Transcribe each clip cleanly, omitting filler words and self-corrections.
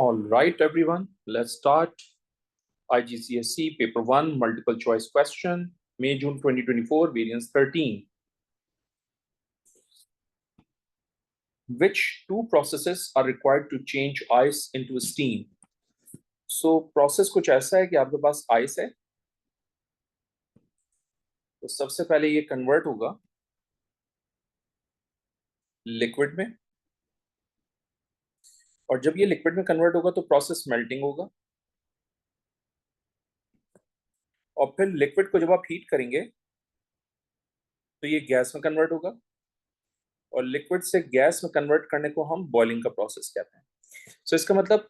All right, everyone, let's start. IGCSE Paper 1 Multiple Choice Question, May-June 2024, Variance 13. Which two processes are required to change ice into steam? So process कुछ ऐसा है कि आपके पास ice है, तो सबसे पहले ये कन्वर्ट होगा लिक्विड में, और जब ये लिक्विड में कन्वर्ट होगा तो प्रोसेस मेल्टिंग होगा, और फिर लिक्विड को जब आप हीट करेंगे तो ये गैस में कन्वर्ट होगा, और लिक्विड से गैस में कन्वर्ट करने को हम बॉइलिंग का प्रोसेस कहते हैं। सो इसका मतलब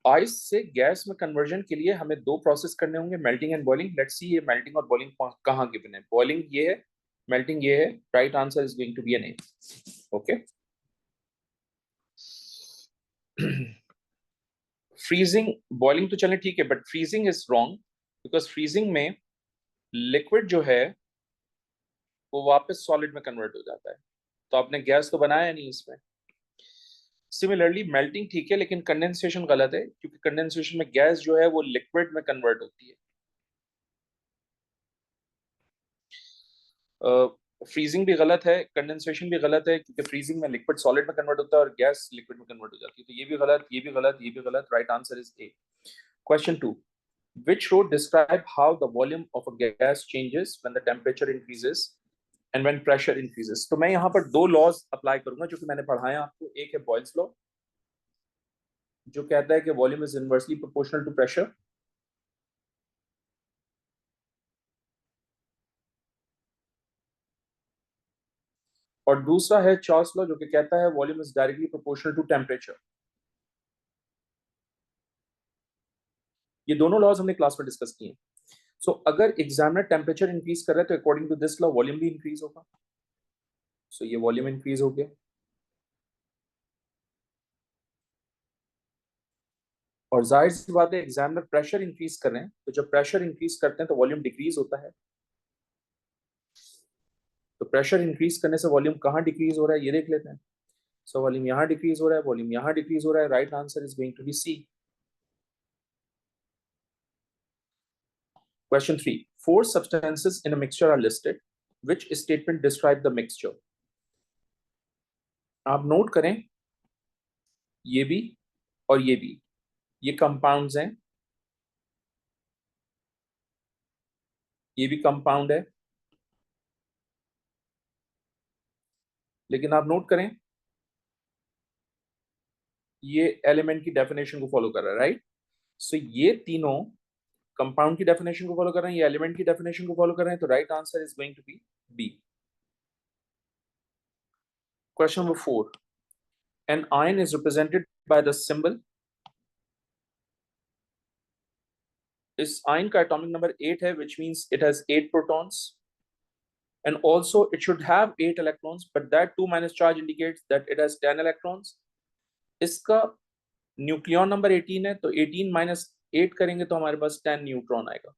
आइस से गैस में कन्वर्जन के लिए हमें दो प्रोसेस करने होंगे, melting and boiling. Let's see ये मेल्टिंग और बॉइलिंग कहाँ गिवन है। बॉइलिंग ये है, मेल्टिंग ये है। Right answer is going to be an A. Okay, freezing, boiling तो चले ठीक है, but freezing is wrong, because freezing में लिक्विड जो है वो वापस सॉलिड में कन्वर्ट हो जाता है, तो आपने गैस तो बनाया नहीं इसमें। सिमिलरली मेल्टिंग ठीक है, लेकिन कंडेंसेशन गलत है, क्योंकि कंडेंसेशन में गैस जो है वो लिक्विड में कन्वर्ट होती है। फ्रीजिंग भी गलत है, कंडेंसेशन भी गलत है, क्योंकि फ्रीजिंग में लिक्विड सॉलिड में कन्वर्ट होता है और गैस लिक्विड में कन्वर्ट हो जाती है। तो ये भी गलत, ये भी गलत, ये भी गलत। Right answer is a. Question 2, which row describe how the volume of a gas changes when the temperature increases and when pressure increases? तो मैं यहाँ पर दो लॉज अप्लाई करूंगा जो कि मैंने पढ़ाया आपको। एक है बॉयल्स लॉ, जो कहता है कि volume is inversely proportional to pressure, और दूसरा है चार्ल्स लॉ, जो कि कहता है volume is directly proportional to temperature. ये दोनों लॉज हमने क्लास में डिस्कस किए। सो अगर एग्जामिनर टेम्परेचर इंक्रीज कर रहा है तो according to this law volume भी इंक्रीज होगा। सो ये वॉल्यूम इंक्रीज हो गया, और जाहिर सी बात है एग्जामिनर प्रेशर इंक्रीज कर रहे हैं, तो जब प्रेशर इंक्रीज करते हैं तो वॉल्यूम डिक्रीज होता है। तो प्रेशर इंक्रीज करने से वॉल्यूम कहाँ डिक्रीज हो रहा है ये देख लेते हैं। सो वॉल्यूम यहाँ डिक्रीज हो रहा है, वॉल्यूम यहाँ डिक्रीज हो रहा है। Right answer is going to be C. Question 3, 4 substances in a mixture are listed. Which statement describe the mixture? आप नोट करें, ये भी और ये भी, ये कंपाउंड्स हैं, ये भी कंपाउंड है, लेकिन आप नोट करें ये एलिमेंट की डेफिनेशन को फॉलो कर रहा है। राइट, सो ये तीनों कंपाउंड की डेफिनेशन को फॉलो कर रहे हैं, ये एलिमेंट की डेफिनेशन को फॉलो कर रहे हैं। तो right answer is going to be B. Question number 4, an ion is represented by the symbol। इस आयन का एटॉमिक नंबर 8 है, which means it has 8 protons, and also it should have 8 electrons, but that 2 minus charge indicates that it has 10 electrons। इसका nucleon number 18 है, तो 18 minus 8 करेंगे तो हमारे पास 10 neutron आएगा।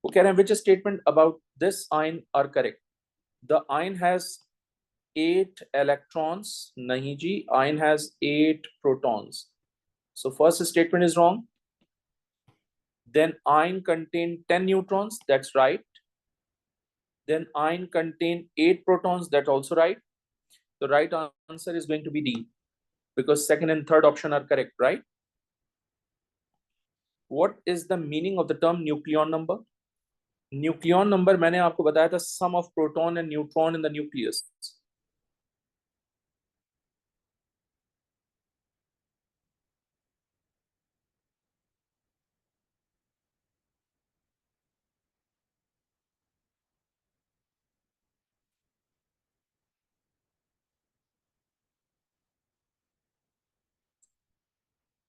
वो कह रहे हैं which statement about this ion are correct? The ion has 8 electrons। नहीं जी, ion has 8 protons, so first statement is wrong। Then ion contain 10 neutrons, that's right। Then ion contain 8 protons, that's also right। The right answer is going to be D, because second and third option are correct, right? What is the meaning of the term nucleon number? Nucleon number मैंने आपको बताया था, sum of proton and neutron in the nucleus।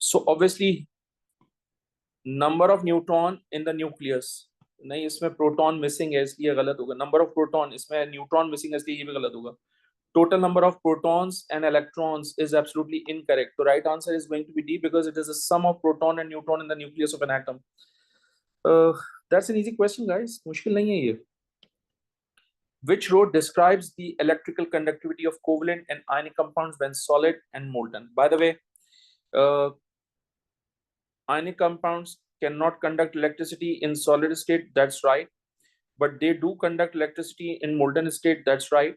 So obviously number of neutron in the nucleus, नहीं इसमें proton missing है इसलिए गलत होगा। नंबर ऑफ प्रोटॉन, इसमें न्यूट्रॉन मिसिंग है इसलिए ये भी गलत होगा। Total number of protons and electrons is absolutely incorrect. So right answer is going to be D, because it is a sum of proton and neutron in the nucleus of an atom। That's an easy question, guys. मुश्किल नहीं है ये। Which row describes the electrical conductivity of covalent and ionic compounds when solid and molten? By the way, Ionic compounds cannot conduct electricity in solid state, that's right, but they do conduct electricity in molten state, that's right.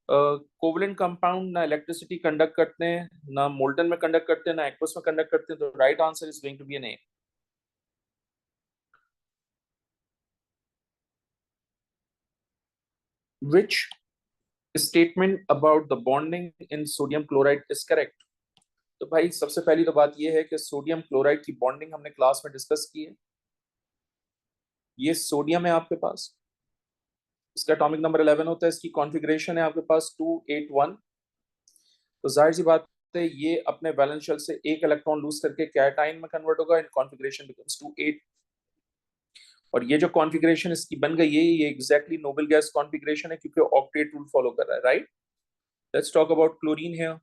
Covalent compound ना electricity conduct करते हैं, ना molten में conduct करते हैं, ना aqueous में conduct करते हैं, तो right answer is going to be an A. Which statement about the bonding in sodium chloride is correct? तो भाई सबसे पहली तो बात ये है कि सोडियम क्लोराइड की बॉन्डिंग हमने क्लास में डिस्कस की है. ये सोडियम है आपके पास, इसका एटॉमिक नंबर 11 होता है, इसकी कॉन्फ़िगरेशन है आपके पास 281. तो जाहिर सी बात है ये अपने वैलेंस शेल से एक इलेक्ट्रॉन लूज करके कैटाइन में कन्वर्ट होगा एंड कॉन्फ़िगरेशन बिकम्स 28. और ये जो कॉन्फ़िगरेशन इसकी बन गई है ये एग्जैक्टली नोबल गैस कॉन्फ़िगरेशन है क्योंकि ऑक्टेट रूल फॉलो कर रहा है, right. Let's talk about chlorine here.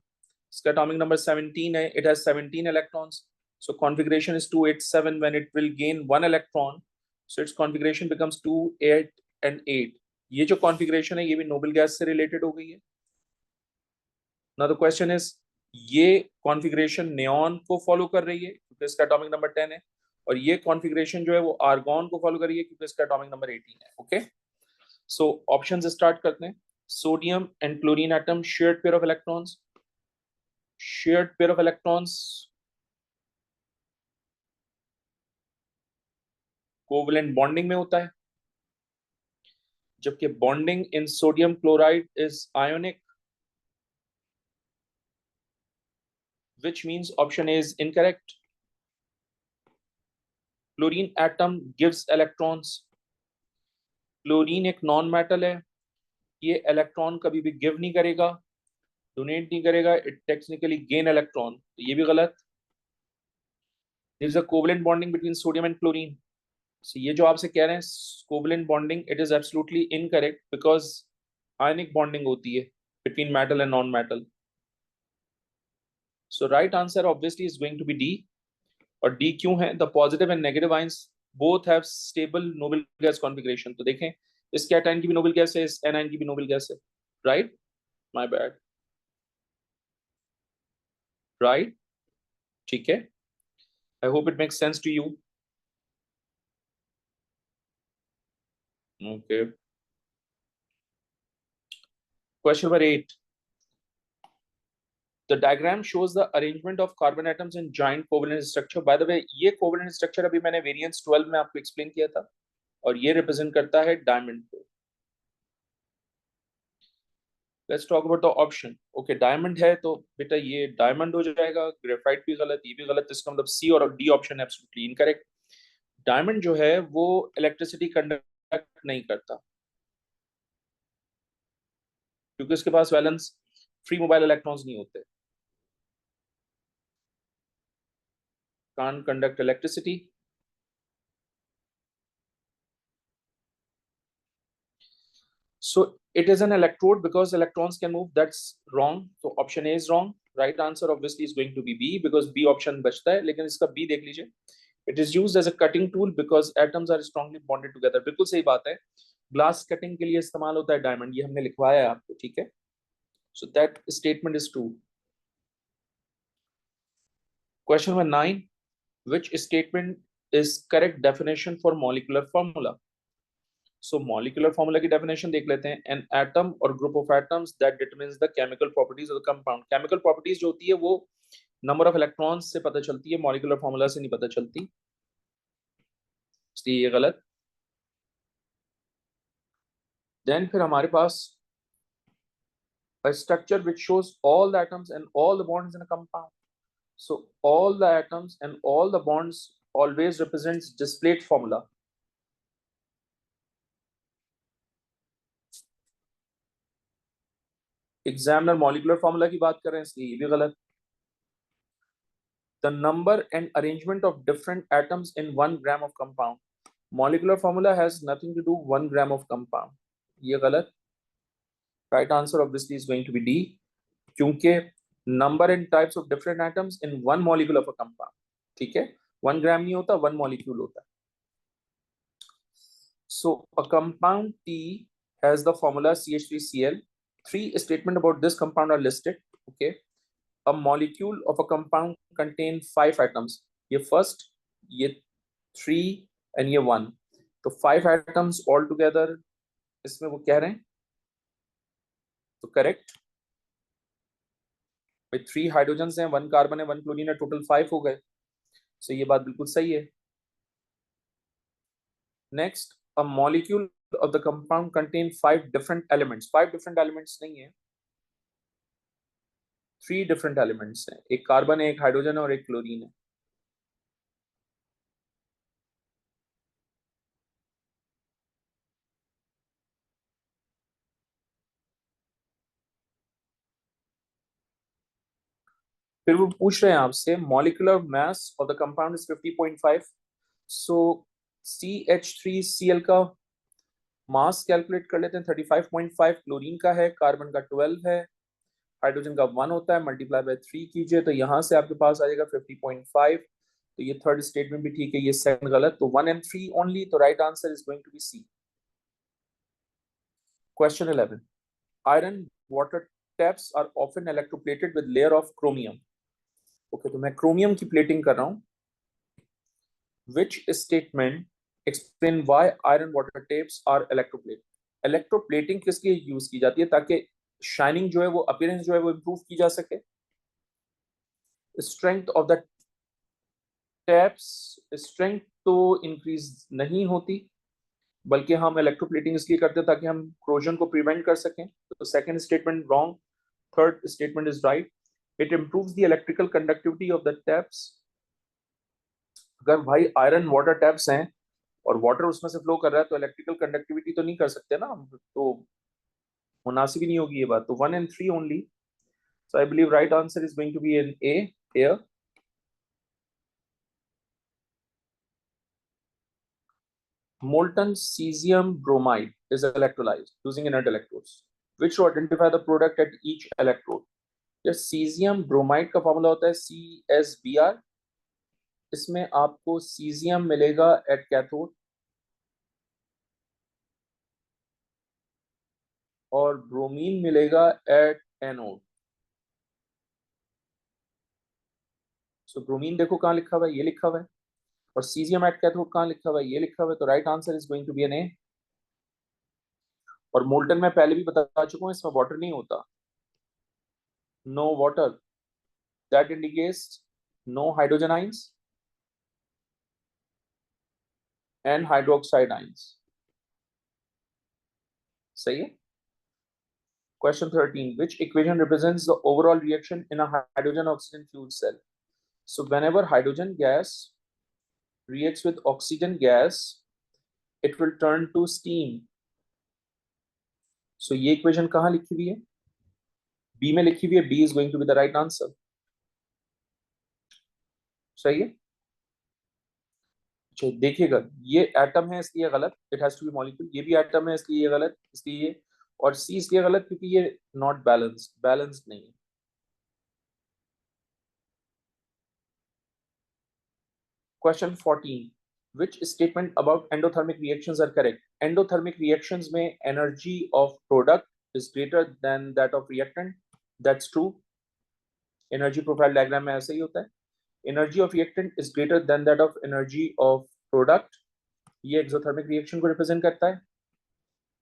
इसका एटॉमिक नंबर 17 है, it has 17 electrons. So configuration is 287. When it will gain 1 electron, so its configuration becomes 2, 8 and 8. ये जो configuration है ये भी noble gas से related हो गई है. Now the question is ये configuration neon को follow कर रही है क्योंकि इसका atomic number 10 है, और ये configuration जो है वो argon को follow कर रही है क्योंकि इसका atomic number 18 है. Okay, so options start करते हैं. Sodium and chlorine atom shared pair of electrons. Shared pair of electrons covalent bonding में होता है, जबकि bonding in sodium chloride is ionic, which means option A is incorrect. Chlorine atom gives electrons. Chlorine एक non metal है, ये electron कभी भी give नहीं करेगा, डोनेट नहीं करेगा, इट टेक्निकली गेन इलेक्ट्रॉन, तो ये भी गलत. There is a covalent bonding between sodium and chlorine. So, ये जो आपसे कह रहे हैं covalent bonding, it is absolutely incorrect because ionic bonding होती है between metal and non metal. So right answer obviously is going to be D. और D क्यों है? The positive and negative ions both have stable noble gas configuration. तो देखें इस cation की भी नोबल गैस है, इस एनायन की भी नोबल गैस है, राइट. माय बैड, राइट, ठीक है. I hope it makes sense to you. Okay, question number 8. The diagram shows the arrangement of carbon atoms in giant covalent structure. By the way, ये covalent structure अभी मैंने variance 12 में आपको explain किया था, और ये represent करता है diamond को. Let's talk about the option. Okay, diamond है तो बेटा ये diamond हो जाएगा, graphite भी गलत, ये भी गलत, इसका मतलब C और D option absolutely incorrect. Diamond जो है वो electricity conduct नहीं करता क्योंकि इसके पास valence free mobile electrons नहीं होते. Can't conduct electricity. So it is an electrode because electrons can move. That's wrong. So option A is wrong. Right answer obviously is going to be B because B option बचता है, लेकिन इसका B देख लीजिए. It is used as a cutting tool because atoms are strongly bonded together. बिल्कुल सही बात है. ग्लास कटिंग के लिए इस्तेमाल होता है डायमंड, ये हमने लिखवाया है आपको, ठीक है. So that statement is true. Question number 9. Which statement is correct definition for molecular formula? So molecular formula की definition देख लेते हैं. An atom or group of atoms that determines the chemical properties of the compound. Chemical properties जो होती है वो number of electrons से पता चलती है, molecular formula से नहीं पता चलती, इसलिए ये गलत. Then फिर हमारे पास a structure which shows all the atoms and all the bonds in a compound. So all the atoms and all the bonds always represents displayed formula. Examiner molecular formula की बात कर रहे हैं इसलिए ये भी गलत. The number and arrangement of different atoms in 1 gram of compound. Molecular formula has nothing to do 1 gram of compound. ये गलत. Right answer obviously is going to be D क्योंकि number and types of different atoms in 1 molecule of a compound. ठीक है, 1 gram नहीं होता, 1 molecule होता है. So a compound T has the formula CH3Cl. 3 statement about this compound are listed. Okay, a molecule of a compound contain 5 atoms. ये first, ये 3 and ये 1, तो 5 एटम्स ऑल टुगेदर इसमें वो कह रहे हैं। तो करेक्ट, 3 हाइड्रोजन हैं, 1 कार्बन है, 1 क्लोरीन है, टोटल 5 हो गए। सो ये बात बिल्कुल सही है। Next, a molecule of the compound contain 5 different elements. 5 different elements नहीं है, 3 डिफरेंट एलिमेंट्स हैं, एक कार्बन है, एक हाइड्रोजन है और एक क्लोरीन है। फिर वो पूछ रहे हैं आपसे molecular mass of the compound is 50.5। So CH3Cl का मास कैलकुलेट कर लेते हैं, 35.5 क्लोरीन का है, कार्बन का 12 है, हाइड्रोजन का 1 होता है, मल्टीप्लाई बाय 3 कीजिए तो यहां से आपके पास आ जाएगा 50.5। तो ये थर्ड स्टेटमेंट भी ठीक है, ये सेकंड गलत, तो 1 and 3 ओनली, तो right answer is going to be C. Question 11, iron water taps are often electroplated with layer of chromium. Okay, तो मैं क्रोमियम की प्लेटिंग कर रहा हूं। Which statement explain why iron water taps are electroplate? Electroplating किस लिए use की जाती है? ताकि शाइनिंग जो है वो, अपीयरेंस जो है वो इम्प्रूव की जा सके। Strength of the taps, strength तो इंक्रीज नहीं होती, बल्कि हम इलेक्ट्रोप्लेटिंग इसलिए करते हैं ताकि हम क्रोजन को प्रिवेंट कर सकें। तो second statement wrong, third statement is right. It improves the electrical conductivity of the taps. अगर भाई आयरन वाटर टैप्स हैं और वाटर उसमें से फ्लो कर रहा है तो इलेक्ट्रिकल कंडक्टिविटी तो नहीं कर सकते ना हम, तो मुनासिब ही नहीं होगी ये बात। तो 1 and 3 only, so I believe right answer is going to be in A, air. Molten cesium bromide is electrolyzed using inert electrodes, which to identify the product at each electrode. ये cesium bromide का formula होता है CSBr। इसमें आपको cesium मिलेगा at cathode और bromine मिलेगा at anode. So bromine देखो कहाँ लिखा हुआ है, ये लिखा हुआ है, और cesium एट कैथोड कहाँ लिखा हुआ है, ये लिखा हुआ है। तो right answer is going to be an A. और मोल्टन में पहले भी बता चुका हूँ, इसमें वाटर नहीं होता, no water, that indicates no hydrogen ions and hydroxide ions. सही है। Question 13, which equation represents the overall reaction in a hydrogen oxygen fuel cell? So whenever hydrogen gas reacts with oxygen gas, it will turn to steam. So ये equation कहाँ लिखी हुई है? B में लिखी हुई है। B is going to be the right answer. सही है। अच्छा देखिएगा, ये एटम है इसलिए गलत, it has to be molecule. ये भी एटम है इसलिए ये गलत, इसलिए ये, और सी इसलिए गलत क्योंकि ये नॉट बैलेंस्ड, बैलेंस्ड नहीं है। Question 14, which statement about endothermic reactions are correct? Endothermic reactions में energy of product is greater than that of reactant, that's true। energy profile diagram में ऐसे ही होता है। energy of reactant is greater than that of energy of product, ये exothermic reaction को represent करता है।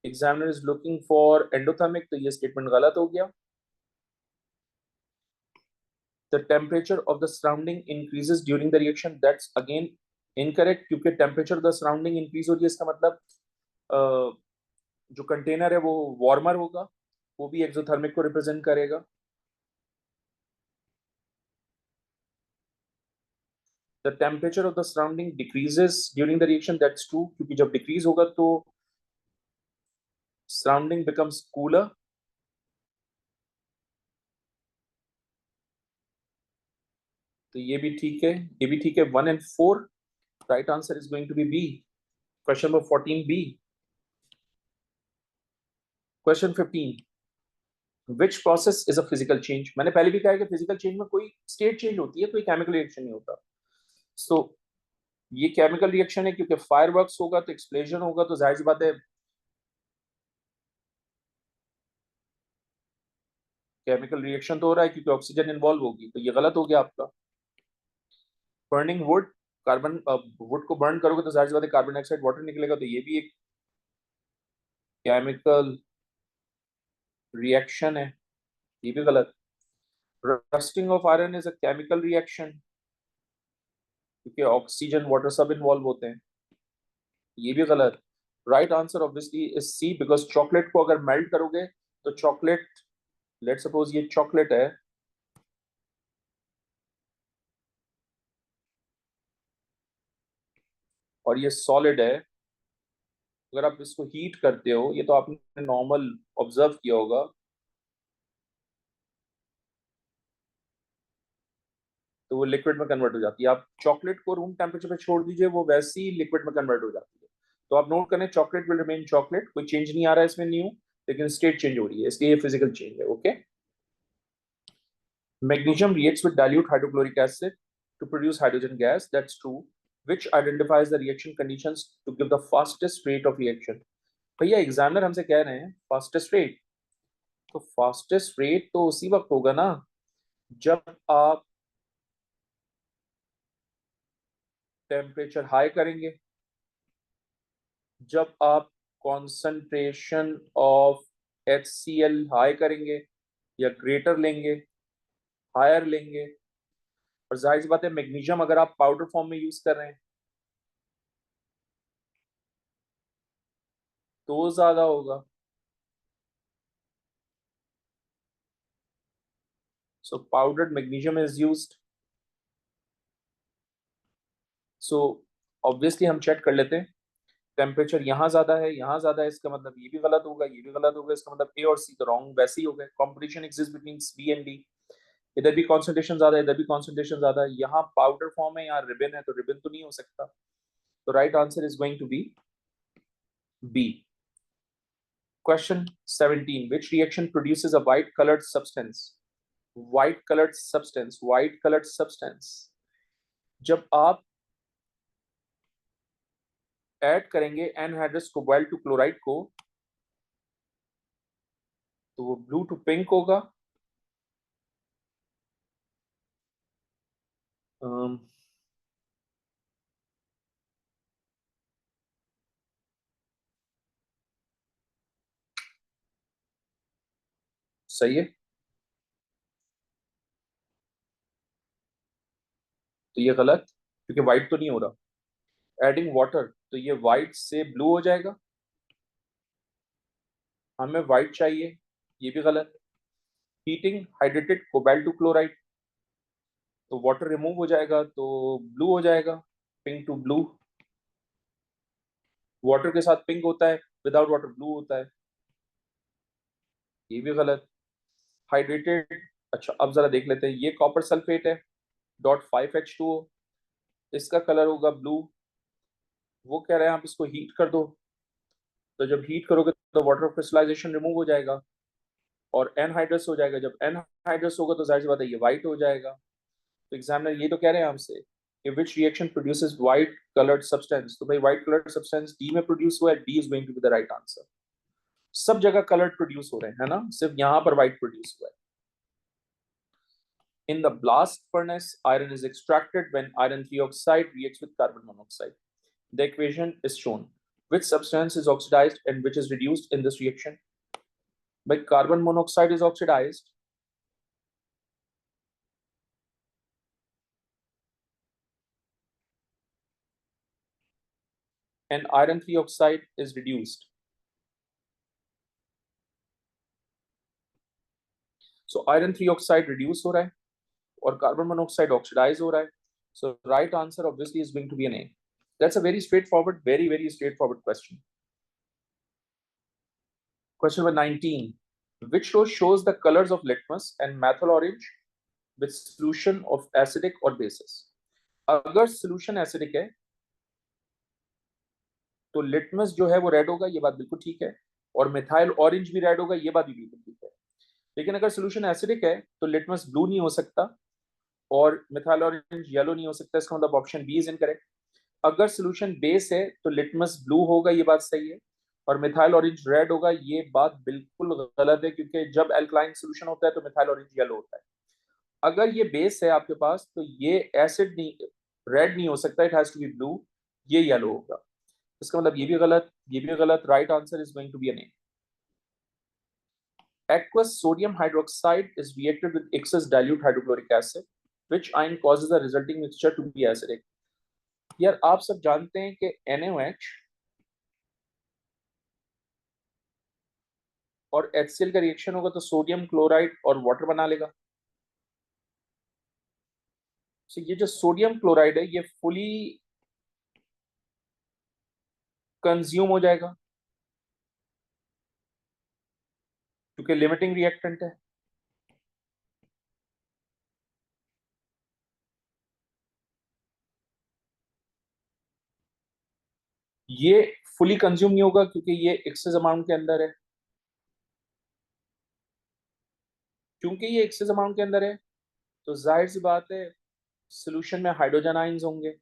examiner is looking for endothermic, तो ये statement गलत हो गया। the temperature of the surrounding increases during the reaction, that's again incorrect, क्योंकि temperature of the surrounding increase हो रही है, इसका मतलब जो कंटेनर है वो वार्मर होगा, वो भी एक्सोथर्मिक को रिप्रेजेंट करेगा। The temperature of the surrounding decreases during the reaction, that's true, क्योंकि जब डिक्रीज होगा तो सराउंडिंग बिकम्स कूलर। तो ये भी ठीक है, ये भी ठीक है। 1 and 4, right answer is going to be B. Question number 14 B. Question 15, which process is a physical change? मैंने पहले भी कहा है कि फिजिकल चेंज में कोई स्टेट चेंज होती है, कोई केमिकल रिएक्शन नहीं होता। सो ये केमिकल रिएक्शन है, क्योंकि फायरवर्क्स होगा तो एक्सप्लोजन होगा, तो जाहिर सी बात है केमिकल रिएक्शन तो हो रहा है क्योंकि ऑक्सीजन इन्वॉल्व होगी, तो ये गलत हो गया आपका। बर्निंग वुड कार्बन वुड को बर्न करोगे तो जाहिर सी बात है कार्बन डाइऑक्साइड वाटर निकलेगा, तो ये भी एक केमिकल रिएक्शन है, ये भी गलत। Rusting of iron is a chemical reaction, क्योंकि ऑक्सीजन वाटर सब इन्वॉल्व होते हैं, ये भी गलत। Right answer obviously is C, because chocolate को अगर मेल्ट करोगे तो चॉकलेट, लेट सपोज ये चॉकलेट है, और ये सॉलिड है, अगर आप इसको हीट करते हो, ये तो आपने नॉर्मल ऑब्जर्व किया होगा, तो वो लिक्विड में कन्वर्ट हो जाती है। आप चॉकलेट को रूम टेम्परेचर पे छोड़ दीजिए, वो वैसे ही लिक्विड में कन्वर्ट हो जाती है। तो आप नोट करें, चॉकलेट विल रिमेन चॉकलेट, कोई चेंज नहीं आ रहा है इसमें न्यू, लेकिन स्टेट चेंज हो रही है, इसलिए ये फिजिकल चेंज है। Okay. Magnesium reacts with dilute hydrochloric acid to produce hydrogen gas. That's true. Which identifies the reaction conditions to give the fastest rate of reaction? भैया एग्जामिनर हमसे कह रहे हैं फास्टेस्ट रेट, तो फास्टेस्ट रेट तो उसी वक्त होगा ना जब आप टेम्परेचर हाई करेंगे, जब आप कॉन्सेंट्रेशन ऑफ HCl हाई करेंगे या ग्रेटर लेंगे, हायर लेंगे। और जाहिर सी बात है मैग्नीशियम अगर आप पाउडर फॉर्म में यूज कर रहे हैं तो ज्यादा होगा। So powdered magnesium is used. So obviously हम चेक कर लेते हैं, टेम्परेचर यहाँ ज्यादा है, यहाँ ज्यादा है, इसका मतलब ये भी गलत होगा, ये भी गलत होगा, इसका मतलब ए और सी तो रॉन्ग वैसे ही हो गए। Competition exist between B and D, इधर भी कॉन्सेंट्रेशन ज्यादा है, इधर भी कॉन्सेंट्रेशन ज्यादा है, यहाँ पाउडर फॉर्म है, यहाँ रिबन है, तो रिबन तो नहीं हो सकता। तो right answer is going to be B. Question 17. Which reaction produces a white colored substance? White colored substance, white colored substance. जब आप ऐड करेंगे एनहाइड्रस कोबाल्ट टू क्लोराइड को, तो वो ब्लू टू पिंक होगा। अम, सही है, तो ये गलत, क्योंकि व्हाइट तो नहीं हो रहा। एडिंग वाटर, तो ये व्हाइट से ब्लू हो जाएगा, हमें व्हाइट चाहिए, ये भी गलत। Heating hydrated cobalt two chloride, तो वाटर रिमूव हो जाएगा तो ब्लू हो जाएगा, पिंक टू ब्लू। वाटर के साथ पिंक होता है, विदाउट वाटर ब्लू होता है, ये भी गलत। हाइड्रेटेड, अच्छा अब जरा देख लेते हैं, ये कॉपर सल्फेट है, .5H2O, इसका कलर होगा ब्लू। वो कह रहे हैं आप इसको हीट कर दो, तो जब हीट करोगे तो वाटर क्रिस्टलाइजेशन रिमूव हो जाएगा और एनहाइड्रस हो जाएगा। जब एनहाइड्रस होगा तो जाहिर सी बात है ये व्हाइट हो जाएगा। तो एग्जामिनर ये तो कह रहे हैं हमसे कि which reaction produces white coloured substance, तो भाई व्हाइट कलर्ड सब्सटेंस डी में प्रोड्यूस हुआ है, D is going to be the right answer. सब जगह कलर्ड प्रोड्यूस हो रहे हैं, है ना, सिर्फ यहां पर व्हाइट प्रोड्यूस हुआ है। In the blast furnace, iron is extracted when iron 3 oxide reacts with carbon monoxide. The equation is shown. Which substance is oxidized and which is reduced in this reaction? By carbon monoxide is oxidized and iron 3 oxide is reduced. So iron 3 oxide reduce हो रहा है और carbon monoxide oxidize हो रहा है. So right answer obviously is going to be an A. That's a very straightforward, very straightforward question. Question number 19. Which row shows the colors of litmus and methyl orange with solution of acidic or basis? अगर solution acidic है तो litmus जो है वो red होगा, ये बात बिल्कुल ठीक है, और मिथाइल ऑरेंज भी रेड होगा, ये बात भी बिल्कुल ठीक है। लेकिन अगर सोल्यूशन एसिडिक है तो लिटमस ब्लू नहीं हो सकता और मिथाइल ऑरेंज येलो नहीं हो सकता, इसका मतलब ऑप्शन बी इज इनकरेक्ट। अगर सोल्यूशन बेस है तो लिटमस ब्लू होगा, ये बात सही है, और मिथाइल ऑरेंज रेड होगा, ये बात बिल्कुल गलत है, क्योंकि जब एल्कलाइन सोल्यूशन होता है तो मिथाइल ऑरेंज येलो होता है। अगर ये बेस है आपके पास तो ये एसिड नहीं, रेड नहीं हो सकता, it has to be blue, ये येलो होगा। इसका मतलब ये भी गलत, ये भी गलत। Right answer is going to be an A. Aqueous sodium hydroxide is reacted with excess dilute hydrochloric acid, which ion causes the resulting mixture to be acidic. यार आप सब जानते हैं कि NaOH और HCl का रिएक्शन होगा तो सोडियम क्लोराइड और वाटर बना लेगा। So ये जो सोडियम क्लोराइड है ये फुली कंज्यूम हो जाएगा क्योंकि लिमिटिंग रिएक्टेंट है। ये फुली कंज्यूम नहीं होगा क्योंकि ये एक्सेस अमाउंट के अंदर है। क्योंकि ये एक्सेस अमाउंट के अंदर है तो जाहिर सी बात है सोल्यूशन में हाइड्रोजन आयंस होंगे।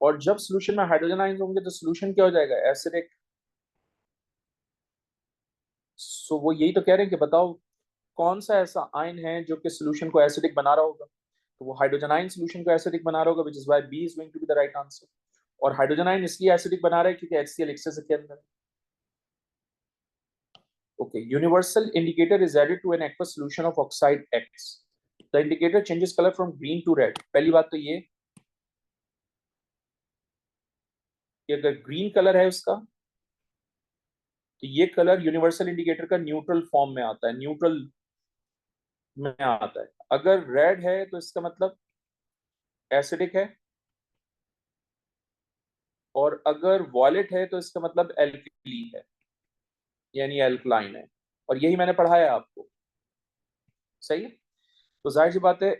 और जब सोल्यूशन में हाइड्रोजन आयंस होंगे तो सोल्यूशन क्या हो जाएगा, एसिडिक। सो वो यही तो कह रहे हैं कि बताओ कौन सा ऐसा आयन है जो कि सोल्यूशन को एसिडिक बना रहा होगा। तो वो हाइड्रोजन आयन सोल्यूशन को एसिडिक बना रहा होगा, which is why B is going to be the right answer. और हाइड्रोजन आयन इसलिए एसिडिक बना रहा है क्योंकि HCl एक्सेस के अंदर है। Okay, universal indicator is added to an aqueous solution of oxide X। The indicator changes colour from green to red. पहली बात तो ये कि अगर ग्रीन कलर है उसका तो ये कलर यूनिवर्सल इंडिकेटर का न्यूट्रल फॉर्म में आता है, न्यूट्रल में आता है। अगर रेड है तो इसका मतलब एसिडिक है, और अगर वॉयलेट है तो इसका मतलब एल्कली है, यानी एल्कलाइन है। और यही मैंने पढ़ाया आपको, सही है। तो जाहिर सी बात है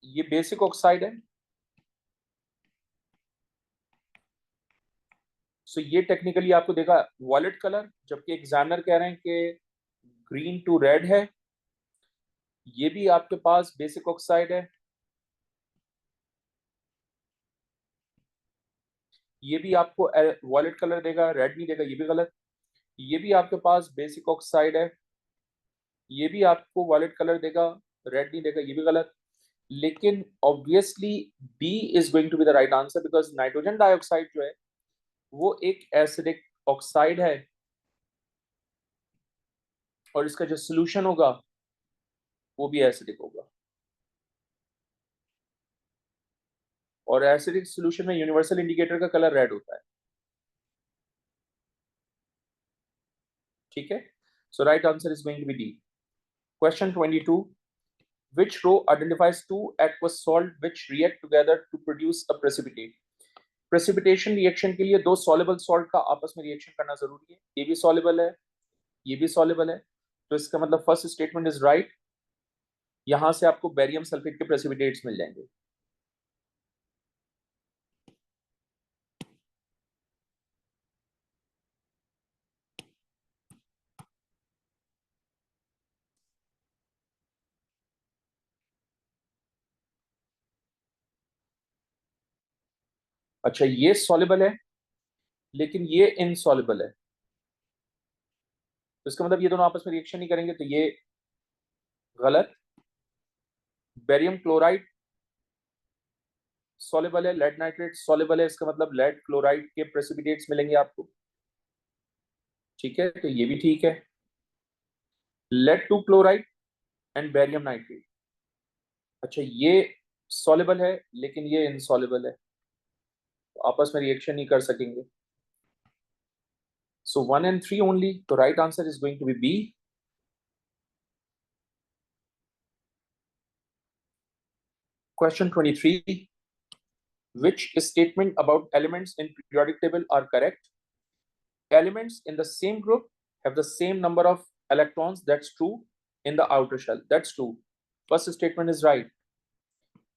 ये बेसिक ऑक्साइड है। सो ये टेक्निकली आपको देखा वॉयलेट कलर, जबकि एग्जामिनर कह रहे हैं कि ग्रीन टू रेड है। ये भी आपके पास बेसिक ऑक्साइड है, ये भी आपको वॉयलेट कलर देगा, रेड नहीं देगा, ये भी गलत। ये भी आपके पास बेसिक ऑक्साइड है, ये भी आपको वॉयलेट कलर देगा, रेड नहीं देगा, ये भी गलत। लेकिन obviously B is going to be the right answer, because nitrogen dioxide जो है वो एक एसिडिक ऑक्साइड है, और इसका जो सोल्यूशन होगा वो भी एसिडिक होगा। और एसिडिक सोल्यूशन में यूनिवर्सल इंडिकेटर का कलर रेड होता है, ठीक है। So right answer is going to be D. Question 22, which row identifies two aqueous salt which react together to produce a precipitate? Precipitation reaction के लिए दो सॉल्युबल सॉल्ट का आपस में रिएक्शन करना जरूरी है। ये भी सॉल्युबल है, ये भी सॉल्युबल है, तो इसका मतलब फर्स्ट स्टेटमेंट इज राइट। यहां से आपको बेरियम सल्फेट के प्रेसिपिटेट्स मिल जाएंगे। अच्छा, ये सॉल्युबल है लेकिन ये इनसॉल्युबल है, तो इसका मतलब ये दोनों आपस में रिएक्शन नहीं करेंगे, तो ये गलत। बेरियम क्लोराइड सॉल्युबल है, लेड नाइट्रेट सॉल्युबल है, इसका मतलब लेड क्लोराइड के प्रेसिपिटेट्स मिलेंगे आपको, ठीक है। तो ये भी ठीक है। Lead two chloride and barium nitrate, अच्छा ये सॉल्युबल है लेकिन ये इनसॉल्युबल है, तो आपस में रिएक्शन नहीं कर सकेंगे। सो 1 and 3 ओनली, तो right answer is going to be B. Question 23, which statement about elements in periodic table are correct? Elements in the same group have the same number of electrons, that's true, in the outer shell, that's true. First statement is right.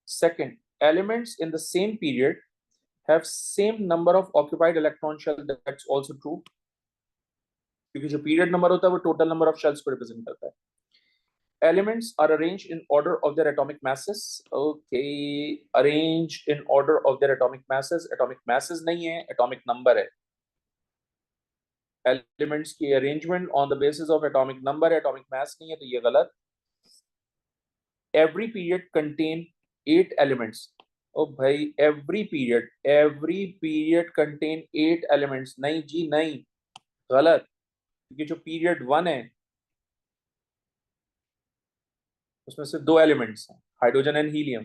Second, elements in the same period have same number of occupied electron shell, that's also true, क्योंकि जो period number होता है वो total number of shells को represent करता है। Elements are arranged in order of their atomic masses. Okay, arranged in order of their atomic masses. Atomic masses नहीं है, atomic number है। एलिमेंट्स की arrangement on the basis of atomic number, atomic mass नहीं है तो ये गलत। Every period contain 8 elements. ओ भाई एवरी पीरियड कंटेन 8 एलिमेंट्स, नहीं जी नहीं, गलत। क्योंकि जो पीरियड 1 है उसमें से 2 एलिमेंट्स हैं, hydrogen and helium,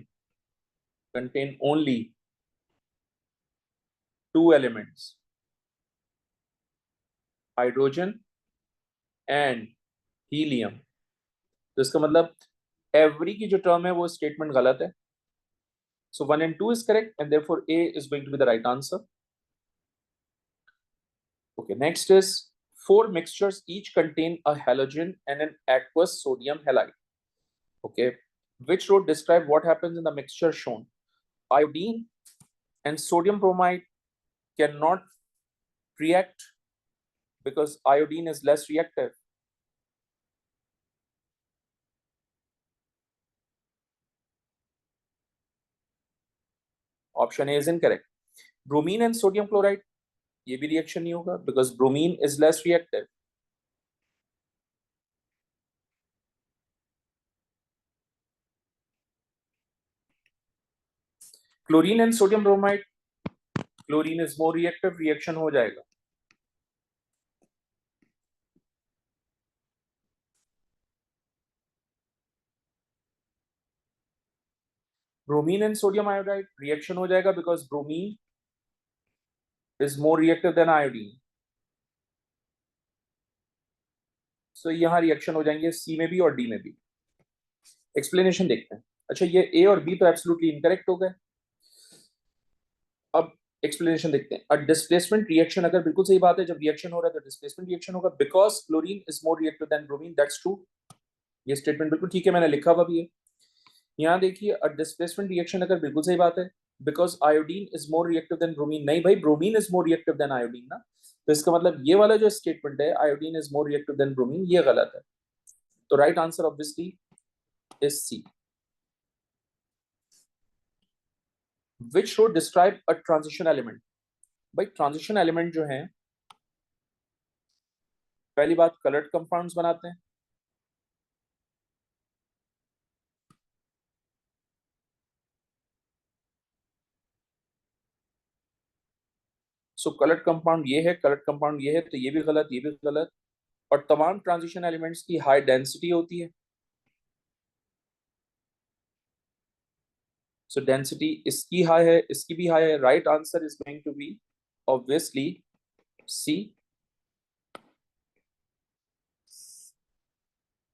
contain only 2 elements, hydrogen and helium. तो इसका मतलब एवरी की जो टर्म है वो स्टेटमेंट गलत है। सो 1 and 2 is correct and therefore A is going to be the right answer. Okay, next is 4 mixtures each contain a halogen and an aqueous sodium halide. Okay, which row describe what happens in the mixture shown? Iodine and sodium bromide cannot react because iodine is less reactive. Option A is incorrect. Bromine and sodium chloride, ये भी reaction नहीं होगा because bromine is less reactive. Chlorine and sodium bromide, chlorine is more reactive, reaction हो जाएगा. Bromine and sodium iodide, reaction हो जाएगा because bromine is more reactive than iodine. So यहाँ reaction हो जाएंगे सी में भी और डी में भी. एक्सप्लेनेशन देखते हैं. अच्छा, ये ए और बी तो एब्सोल्युटली इनकरेक्ट हो गए. अब एक्सप्लेनेशन देखते हैं. अ डिस्प्लेसमेंट रिएक्शन, अगर बिल्कुल सही बात है, जब रिएक्शन हो रहा है तो डिस्प्लेसमेंट रिएक्शन होगा because chlorine is more reactive than bromine. That's true. ये स्टेटमेंट बिल्कुल ठीक है, मैंने लिखा हुआ भी है. यहाँ देखिए, अ डिस्प्लेसमेंट रिएक्शन अगर बिल्कुल सही बात है, because iodine is more reactive than bromine. नहीं भाई, bromine is more reactive than iodine ना. तो इसका मतलब ये वाला जो स्टेटमेंट है, iodine is more reactive than bromine, ये गलत है. तो right answer obviously is C. Which should describe a transition element? भाई ट्रांजिशन एलिमेंट जो है, पहली बात कलर्ड कंपाउंड्स बनाते हैं. सो कलर्ड कंपाउंड ये है, कलर्ड कंपाउंड ये है, तो ये भी गलत, ये भी गलत. और तमाम ट्रांजिशन एलिमेंट्स की हाई डेंसिटी होती है. सो डेंसिटी इसकी हाई है, इसकी भी हाई है. Right answer is going to be obviously C.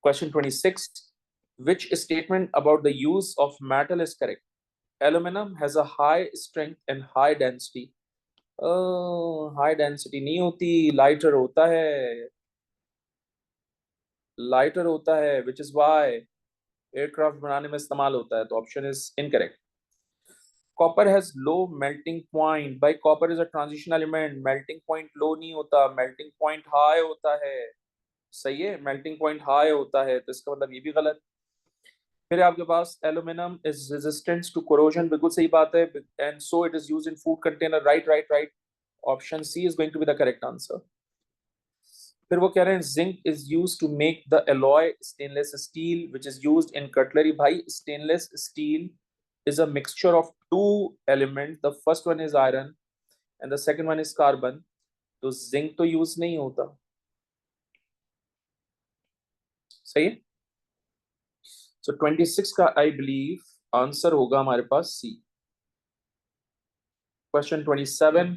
Question 26. Which statement about the use of metal is correct? Aluminum has a high strength and high density. High density नहीं होती, lighter होता है, lighter होता है, which is why aircraft बनाने में इस्तेमाल होता है. तो option is incorrect. Copper has low melting point. भाई copper is a transition element, melting point low नहीं होता, मेल्टिंग पॉइंट हाई होता है. सही है, मेल्टिंग पॉइंट हाई होता है, तो इसका मतलब ये भी गलत. फिर आपके पास aluminium is resistant to corrosion, बिल्कुल सही बात है, and so it is used in food container. Right right right. Option C is going to be the correct answer. फिर वो कह रहे हैं zinc is used to make the alloy stainless steel which is used in cutlery. भाई stainless steel is a mixture of two elements. The first one is iron and the second one is carbon. तो zinc तो use नहीं होता. सही है. सो 26 का I believe answer होगा हमारे पास सी. Question 27.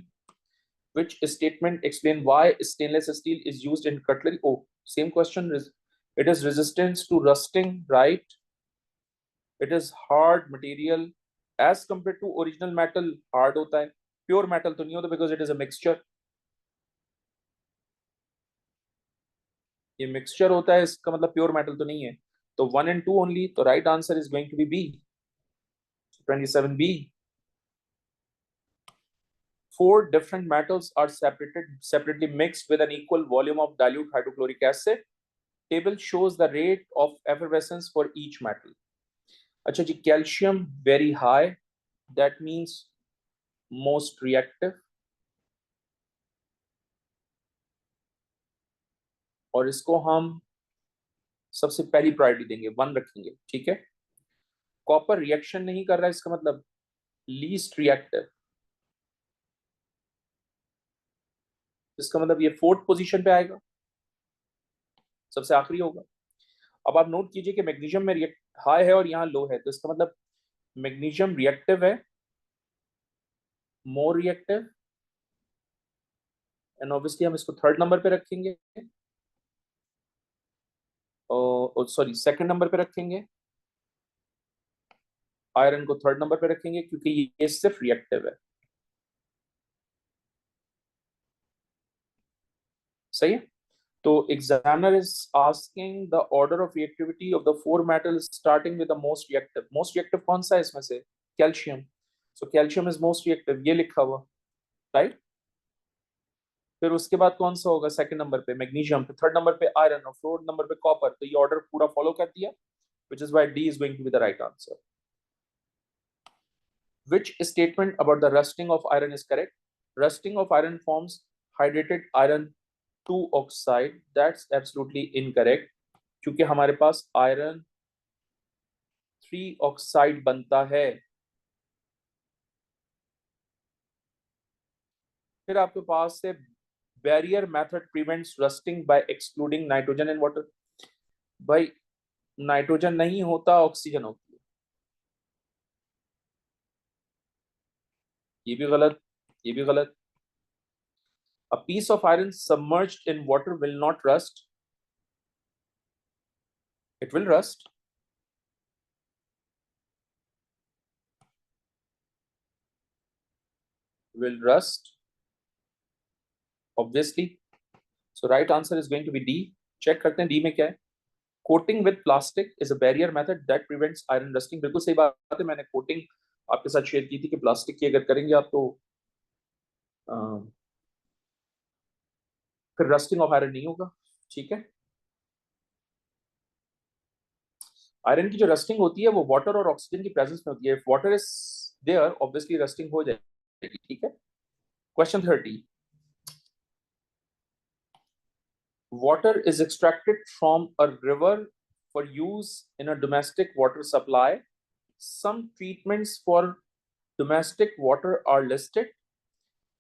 Which statement explain why stainless steel is used in cutlery? Oh, same question. It is resistant to rusting, right? It is hard material as compared to original metal. Hard होता है, pure metal तो नहीं होता because it is a mixture. ये mixture होता है, इसका मतलब प्योर मेटल तो नहीं है. तो 1 and 2 ओनली. तो right answer is going to be B. 27 B. Four different metals are separately mixed with an equal volume of dilute hydrochloric acid. Table shows the rate of effervescence for each metal. अच्छा जी, calcium very high, that means most reactive. और इसको हम सबसे पहली priority देंगे, 1 रखेंगे, ठीक है। कॉपर रिएक्शन नहीं कर रहा है, इसका मतलब लीस्ट रिएक्टिव, इसका मतलब ये 4th पोजीशन पे आएगा, सबसे आखिरी होगा। अब आप नोट कीजिए कि मैग्नीशियम में रिएक्ट हाई है और यहाँ लो है, तो इसका मतलब मैग्नीशियम रिएक्टिव है, मोर रिएक्टिव, एंड ऑब्वियसली हम इसको 3rd नंबर पे रखेंगे, और सॉरी 2nd नंबर पे रखेंगे, आयरन को 3rd नंबर पे रखेंगे, क्योंकि ये सिर्फ रिएक्टिव है। सही है। तो examiner is asking the order of reactivity of the 4 metals starting with the most reactive. Most reactive कौन सा है इसमें से? Calcium. So calcium is most reactive, ये लिखा हुआ, राइट। फिर उसके बाद कौन सा होगा 2nd नंबर पे? मैग्नीशियम। फिर 3rd नंबर पे आयरन और 4th नंबर पे कॉपर। तो ये ऑर्डर पूरा फॉलो कर दिया, which is why D is going to be the right answer. Which statement about the rusting of iron is correct? Rusting of iron forms hydrated iron 2 oxide. That's absolutely incorrect, क्योंकि हमारे पास iron 3 oxide बनता है। फिर आपके पास से barrier method prevents rusting by excluding nitrogen and water. भाई nitrogen नहीं होता, ऑक्सीजन होती है, ये भी गलत, ये भी गलत। A piece of iron submerged in water will not rust. It will rust. Will rust, obviously. So right answer is going to be D. Check करते हैं D में क्या है। Coating with plastic is a barrier method that prevents iron rusting. बिल्कुल सही बात है, मैंने कोटिंग आपके साथ शेयर की थी कि प्लास्टिक की अगर करेंगे आप तो फिर रस्टिंग ऑफ आयरन नहीं होगा, ठीक है। आयरन की जो रस्टिंग होती है वो वाटर और ऑक्सीजन की प्रेजेंस में होती है। Water is there, obviously rusting हो जाएगी, ठीक है। Question 30। Water is extracted from a river for use in a domestic water supply. Some treatments for domestic water are listed.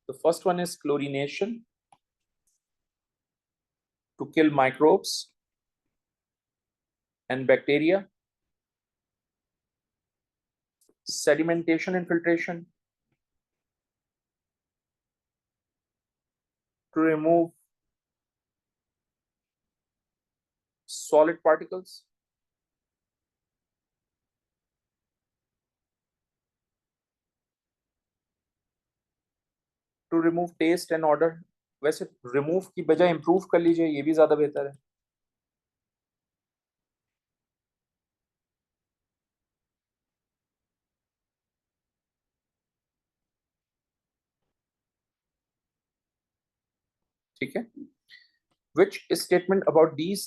The first one is chlorination to kill microbes and bacteria, sedimentation and filtration to remove solid particles, to remove taste and odor. वैसे remove की बजाय improve कर लीजिए, ये भी ज्यादा बेहतर है। ठीक है। Which statement about these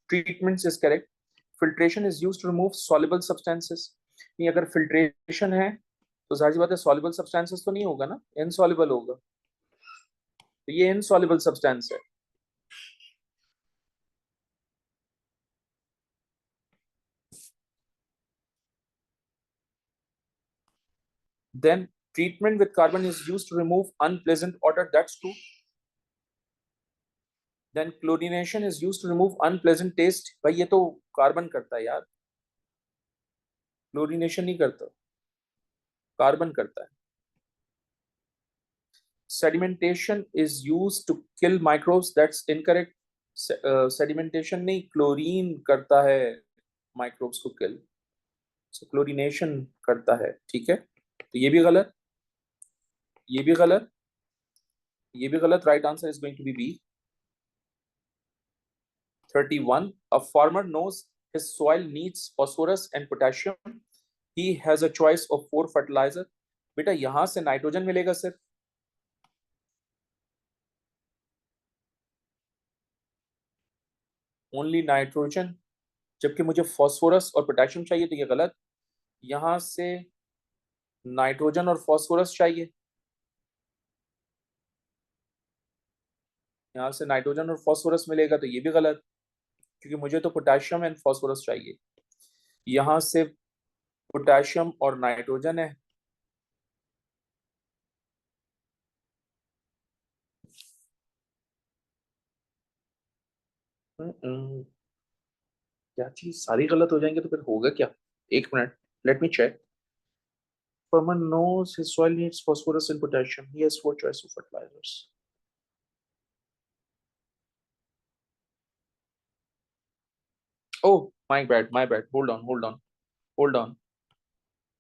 treatments is correct? Filtration is used to remove soluble substances. नहीं, अगर filtration है तो जाहिर सी बात है soluble substances तो नहीं होगा ना, insoluble होगा, तो ये insoluble substance है। Then treatment with carbon is used to remove unpleasant odor. That's true. Then chlorination is used to remove unpleasant taste. भाई ये तो कार्बन करता है यार, क्लोरीनेशन नहीं करता, कार्बन करता है। Sedimentation is used to kill microbes. That's incorrect. Sedimentation नहीं, क्लोरीन करता है माइक्रोब्स को किल, सो क्लोरीनेशन करता है, ठीक है। तो ये भी गलत, ये भी गलत, ये भी गलत। Right answer is going to be B. 31. A farmer knows his soil needs phosphorus and potassium. He has a choice of 4 fertilizer. बेटा यहां से नाइट्रोजन मिलेगा सिर्फ, ओनली नाइट्रोजन, जबकि मुझे फास्फोरस और पोटेशियम चाहिए, तो ये गलत। यहां से नाइट्रोजन और फास्फोरस चाहिए, यहाँ से नाइट्रोजन और फॉस्फोरस मिलेगा तो ये भी गलत, क्योंकि मुझे तो पोटेशियम एंड फॉस्फोरस चाहिए। यहाँ से पोटेशियम और नाइट्रोजन है, क्या चीज सारी गलत हो जाएंगे तो फिर होगा क्या? एक minute, let me check. Furman knows his soil needs phosphorus and potassium. He has four choice of fertilizers. Oh, my bad. Hold on.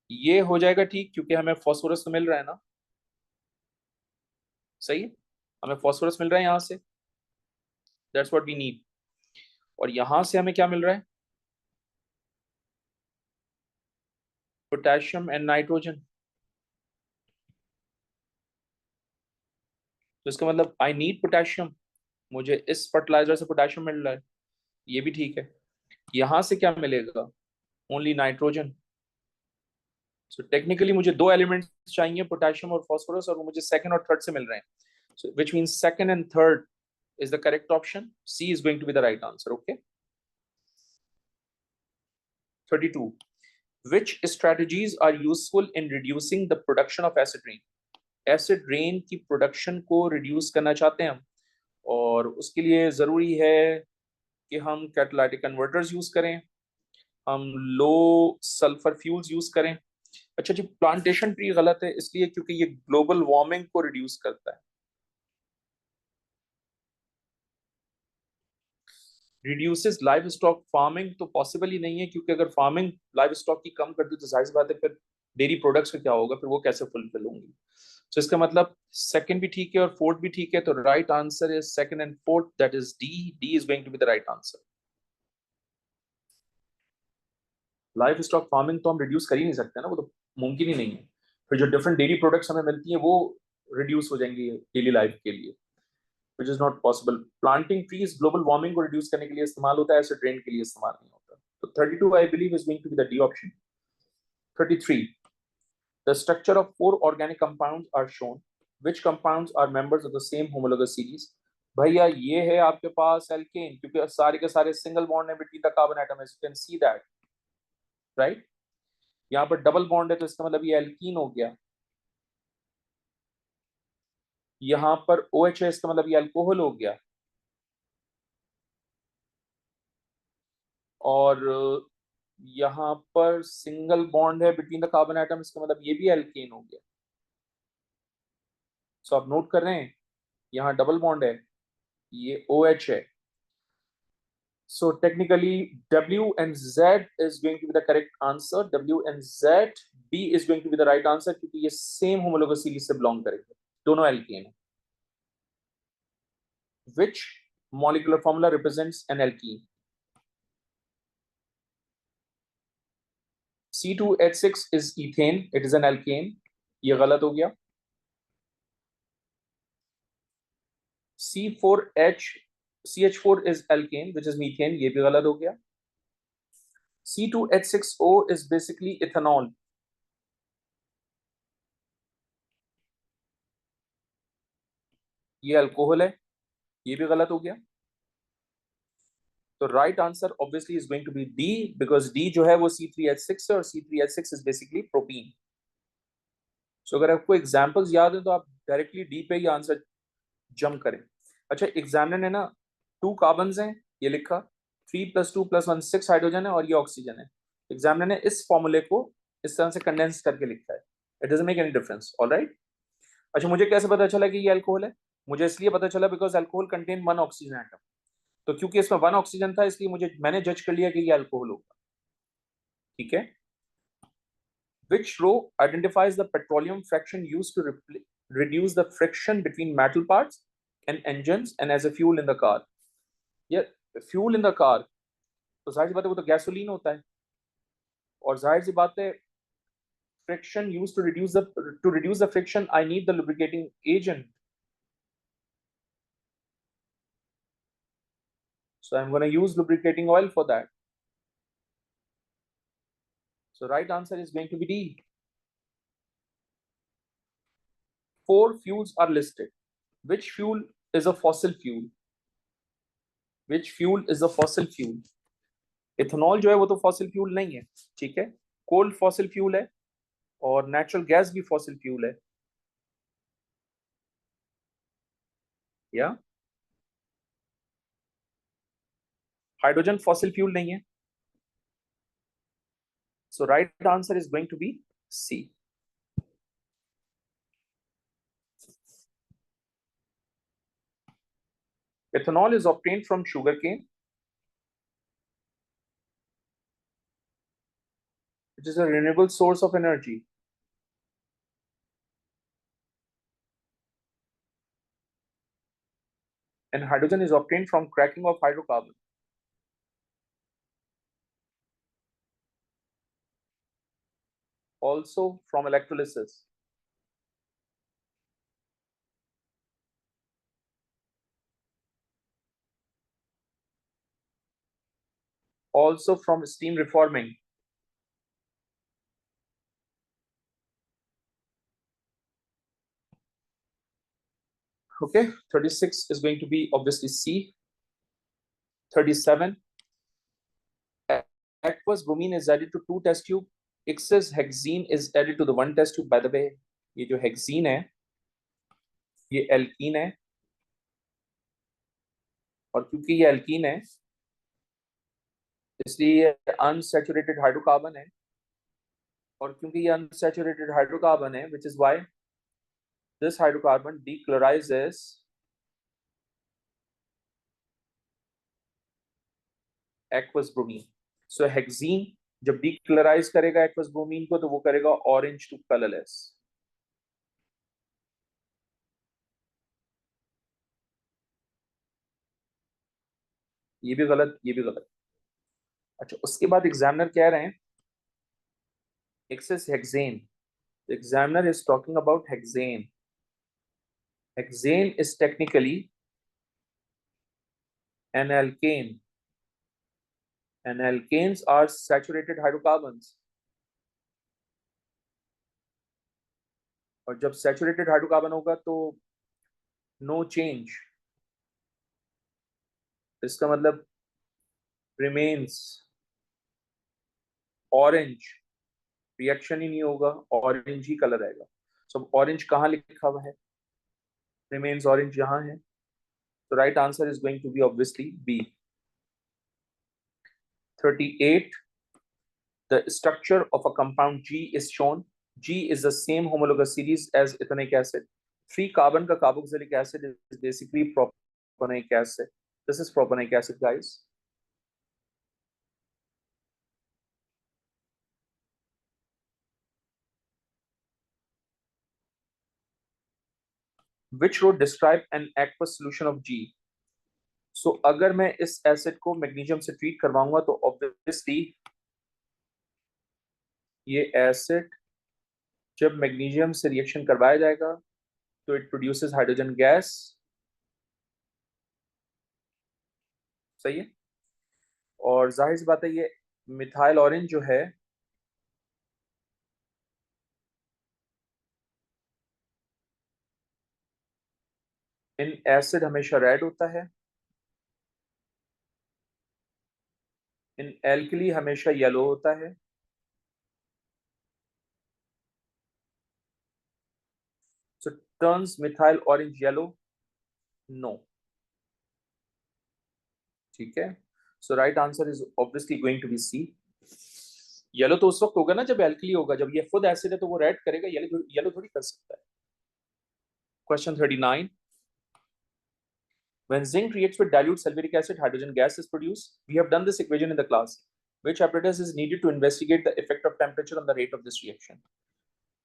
ये हो जाएगा ठीक, क्योंकि हमें फॉस्फोरस तो मिल रहा है ना, सही है, हमें फॉस्फोरस मिल रहा है यहाँ से, दैट्स व्हाट वी नीड। और यहाँ से हमें क्या मिल रहा है? Potassium and nitrogen. तो इसका मतलब आई नीड पोटेशियम, मुझे इस फर्टिलाइजर से पोटेशियम मिल रहा है, ये भी ठीक है। यहाँ से क्या मिलेगा? Only nitrogen. सो टेक्निकली मुझे दो एलिमेंट्स चाहिए, पोटेशियम और फॉस्फोरस, और वो मुझे सेकंड और थर्ड से मिल रहे हैं। So which means second and third is the correct option. C is going to be the right answer. Okay. 32. Which strategies are useful in reducing the production of acid rain? Acid rain की production को reduce करना चाहते हैं हम, और उसके लिए जरूरी है कि हम catalytic converters यूज करें, हम लो सल्फर फ्यूल्स यूज करें। अच्छा जी, प्लांटेशन ट्री गलत है, इसलिए क्योंकि ये ग्लोबल वार्मिंग को रिड्यूस करता है। रिड्यूसेस लाइव स्टॉक फार्मिंग तो पॉसिबल ही नहीं है, क्योंकि अगर फार्मिंग लाइव स्टॉक की कम कर दी तो जाहिर सी बात है फिर डेयरी प्रोडक्ट्स का क्या होगा, फिर वो कैसे फुलफिल होंगी। तो इसका मतलब सेकंड भी ठीक है और फोर्थ भी ठीक है, तो right answer is second and fourth, that is D. D is going to be the right answer. Livestock farming तो हम रिड्यूस कर ही नहीं सकते ना, वो तो मुमकिन ही नहीं है। फिर जो डिफरेंट डेयरी प्रोडक्ट्स हमें मिलती हैं वो रिड्यूस हो जाएंगी डेली लाइफ के लिए, which is not possible. Planting trees global warming को रिड्यूस करने के लिए इस्तेमाल होता है, ऐसे ड्रेन के लिए इस्तेमाल नहीं होता। तो 32 I believe is going to be the D option. 33. The structure of four organic compounds are shown. Which compounds are members of the same homologous series? भैया ये है आपके पास एल्केन, क्योंकि सारे के सारे सिंगल बॉन्ड है between the carbon atom, you can see that, right. यहाँ पर डबल बॉन्ड है तो इसका मतलब ये एल्कीन हो गया। यहाँ पर OH है, इसका मतलब ये अल्कोहल हो गया। और यहाँ पर सिंगल बॉन्ड है बिटवीन द कार्बन एटम, इसका मतलब ये भी एल्केन हो गया। सो आप नोट कर रहे हैं, यहाँ डबल बॉन्ड है, ये OH है। So technically, W and Z is going to be the correct answer. W and Z, B is going to be the right answer, क्योंकि ये सेम होमोलोगस सीरीज से बिलोंग करेंगे, दोनों एल्केन है। Which molecular formula represents an alkene? C2H6 is ethane. It is an alkane. ये गलत हो गया। C4H CH4 is alkane, which is methane. ये भी गलत हो गया। C2H6O is basically ethanol. ये अल्कोहल है, ये भी गलत हो गया। तो right answer obviously is going to be D, because D जो है वो C3H6 है, और C3H6 इज बेसिकली प्रोपीन। सो अगर आपको एग्जांपल्स याद है तो आप डायरेक्टली डी पे ही आंसर जंप करें। अच्छा, एग्जामिनर ने ना 2 कार्बन हैं ये लिखा, 3+2+1 6 हाइड्रोजन है और ये ऑक्सीजन है। एग्जामिनर ने इस फॉर्मूले को इस तरह से कंडेंस करके लिखा है। It doesn't make any difference, alright. अच्छा, मुझे कैसे पता चला कि ये अल्कोहल है? मुझे इसलिए पता चला because alcohol contain 1 oxygen atom. तो क्योंकि इसमें 1 ऑक्सीजन था, इसलिए मैंने जज कर लिया कि ये अल्कोहल होगा। ठीक है। Which row identifies the petroleum fraction used to reduce the friction between metal parts and engines and as a fuel in the car? Yeah, fuel in the car, तो जाहिर सी बात है वो तो गैसोलीन होता है, और जाहिर सी बात है friction used to reduce the friction, I need the lubricating agent. So I'm going to use lubricating oil for that. So right answer is going to be D. 4 fuels are listed. Which fuel is a fossil fuel? Which fuel is a fossil fuel? Ethanol जो है वो तो fossil fuel नहीं है, ठीक है। कोल fossil fuel है और नेचुरल गैस भी फॉसिल फ्यूल है, या हाइड्रोजन फॉसिल फ्यूल नहीं है। So right answer is going to be C. Ethanol is obtained from sugarcane, which is a renewable source of energy. And hydrogen is obtained from cracking of hydrocarbon. Also from electrolysis. Also from steam reforming. Okay, 36 is going to be obviously C. 37. Aqueous bromine is added to 2 test tube. Excess hexene is added to the 1 test tube. By the way, ये जो hexene है, ये alkene है, और क्योंकि ये alkene है, इसलिए ये unsaturated hydrocarbon है, और क्योंकि ये unsaturated hydrocarbon है, which is why this hydrocarbon decolorizes aqueous bromine. So hexene जब decolorise करेगा aqueous bromine को, तो वो करेगा orange to colorless. ये भी गलत, ये भी गलत। अच्छा, उसके बाद एग्जामिनर कह रहे हैं excess hexane. The examiner is talking about hexane. Hexane is technically an alkane, and alkanes are saturated hydrocarbons. और जब saturated hydrocarbon होगा तो no change, इसका मतलब remains orange, रिएक्शन ही नहीं होगा, ऑरेंज ही कलर आएगा। सो ऑरेंज कहाँ लिखा हुआ है? रिमेन्स ऑरेंज यहाँ है, तो right answer is going to be obviously B. 38. The structure of a compound G is shown. G is the same homologous series as ethanoic acid. Free carbon का carboxylic acid is basically propanoic acid. This is propanoic acid, guys. Which road describe an aqueous solution of G? So अगर मैं इस acid को magnesium से treat करवाऊंगा तो obviously ये acid जब मैग्नीशियम से रिएक्शन करवाया जाएगा तो इट प्रोड्यूसेस हाइड्रोजन गैस, सही है। और जाहिर सी बात है ये मिथाइल ऑरेंज जो है इन एसिड हमेशा रेड होता है, इन एल्कली हमेशा येलो होता है। So turns methyl orange yellow, no, ठीक है। So right answer is obviously going to be C. Yellow तो उस वक्त होगा ना जब एल्कली होगा, जब ये खुद एसिड है तो वो रेड करेगा, येलो येलो थोड़ी कर सकता है। Question 39. When zinc reacts with dilute sulfuric acid, hydrogen gas is produced. We have done this equation in the class. Which apparatus is needed to investigate the effect of temperature on the rate of this reaction?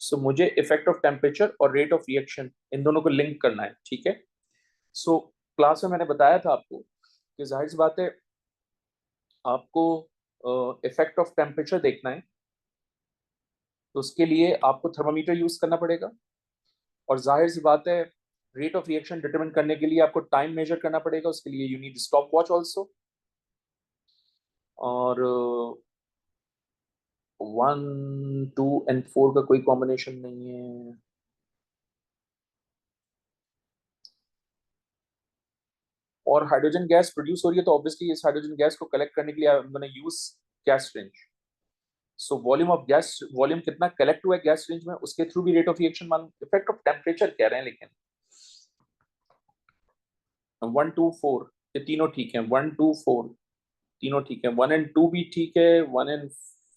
So मुझे effect of temperature और rate of reaction इन दोनों को link करना है, ठीक है। So class में मैंने बताया था आपको कि जाहिर सी बात है आपको इफेक्ट ऑफ टेम्परेचर देखना है, तो उसके लिए आपको थर्मामीटर यूज करना पड़ेगा, और जाहिर सी बात है रेट ऑफ रिएक्शन डिटरमिन करने के लिए आपको टाइम मेजर करना पड़ेगा, उसके लिए you need stop watch also. और 1, 2 and 4 का कोई कॉम्बिनेशन नहीं है। और हाइड्रोजन गैस प्रोड्यूस हो रही है, तो ऑब्वियसली इस हाइड्रोजन गैस को कलेक्ट करने के लिए I am gonna use gas range. So volume of gas, volume कितना कलेक्ट हुआ है गैस रेंज में, उसके थ्रू भी रेट ऑफ रिएक्शन मान, इफेक्ट ऑफ टेम्परेचर कह रहे हैं. लेकिन 1 2 4 ये तीनों ठीक है, 1 2 4 तीनों ठीक है, 1 एंड 2 भी ठीक है, 1 एंड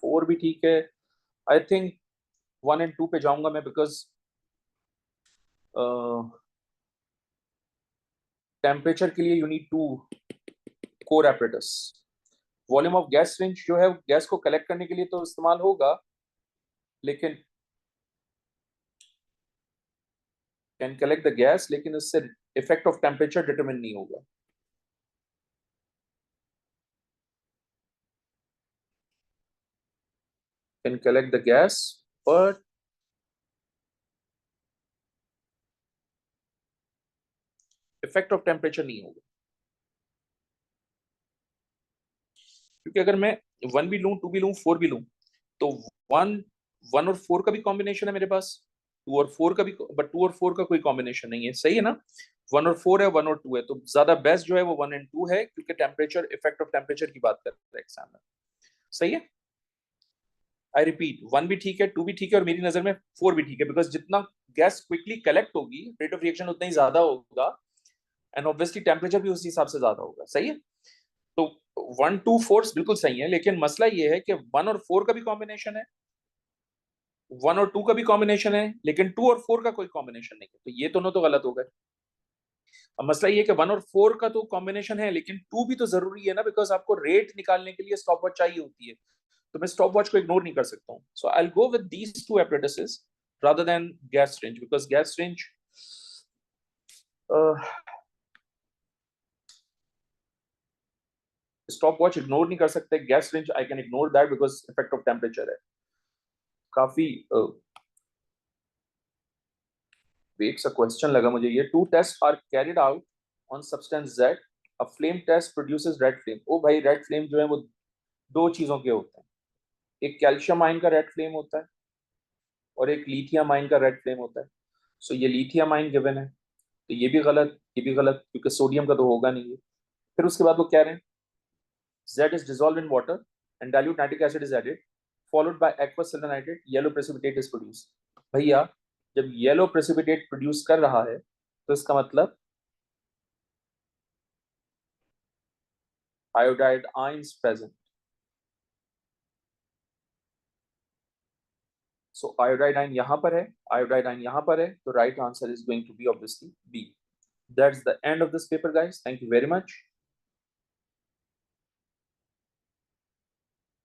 4 भी ठीक है. आई थिंक 1 एंड 2 पे जाऊंगा मैं, बिकॉज टेम्परेचर के लिए you need to core apparatus. Volume of gas range जो है गैस को कलेक्ट करने के लिए तो इस्तेमाल होगा, लेकिन कैन कलेक्ट द गैस, लेकिन इससे इफेक्ट ऑफ टेम्परेचर डिटरमिन नहीं होगा. Can collect the gas but effect of temperature नहीं होगा. क्योंकि अगर मैं 1 भी लूं, 2 भी लूं, 4 भी लूं, तो 1 1 और 4 का भी कॉम्बिनेशन है मेरे पास, 2 और 4 का भी, बट 2 और 4 का कोई कॉम्बिनेशन नहीं है. सही है ना? 1 और 4 है, 1 और 2 है, तो ज्यादा बेस्ट जो है वो 1 एंड 2 है, क्योंकि टेम्परेचर, इफेक्ट ऑफ टेम्परेचर की बात कर रहे हैं एग्जाम में. सही है. आई रिपीट, 1 भी ठीक है, 2 भी ठीक है, और मेरी नजर में 4 भी ठीक है, बिकॉज जितना गैस क्विकली कलेक्ट होगी, रेट ऑफ रिएक्शन उतना ही ज्यादा होगा, एंड ऑब्वियसली टेम्परेचर भी उसी हिसाब से ज्यादा होगा. सही है. तो 1 2 4 बिल्कुल सही है, लेकिन मसला ये है कि 1 और 4 का भी कॉम्बिनेशन है, 1 और 2 का भी कॉम्बिनेशन है, लेकिन 2 और 4 का कोई कॉम्बिनेशन नहीं है, तो ये दोनों तो गलत हो गए. अब मसला ये है कि 1 और 4 का तो कॉम्बिनेशन है, लेकिन 2 भी तो जरूरी है ना, बिकॉज आपको रेट निकालने के लिए स्टॉप वॉच चाहिए होती है, तो मैं स्टॉप वॉच को इग्नोर नहीं कर सकता हूँ. So I will go with these two apparatuses rather than gas range, because gas range stop watch ignore नहीं कर सकते. Gas range I can ignore that because effect of temperature है. काफी वेट सा क्वेश्चन लगा मुझे ये. 2 test are carried out on substance Z, a flame test produces red flame. ओ भाई, रेड फ्लेम जो है वो दो चीजों के होते हैं. एक कैल्शियम आयन का रेड फ्लेम होता है, और एक लिथियम आयन का रेड फ्लेम होता है. सो ये लिथियम आयन गिवन है, तो ये भी गलत, ये भी गलत, क्योंकि सोडियम का तो होगा नहीं है. फिर उसके बाद वो कह रहे हैं Z is dissolved in water and dilute nitric acid is added, followed by aqueous silver nitrate, yellow precipitate is produced. भैया, जब येलो प्रेसिपिटेट प्रोड्यूस कर रहा है, तो इसका मतलब iodide ions present. So iodide ion यहां पर है, आयोडाइड आयन यहां पर है, तो right answer is going to be obviously B. That's the end of this paper, guys. Thank you very much.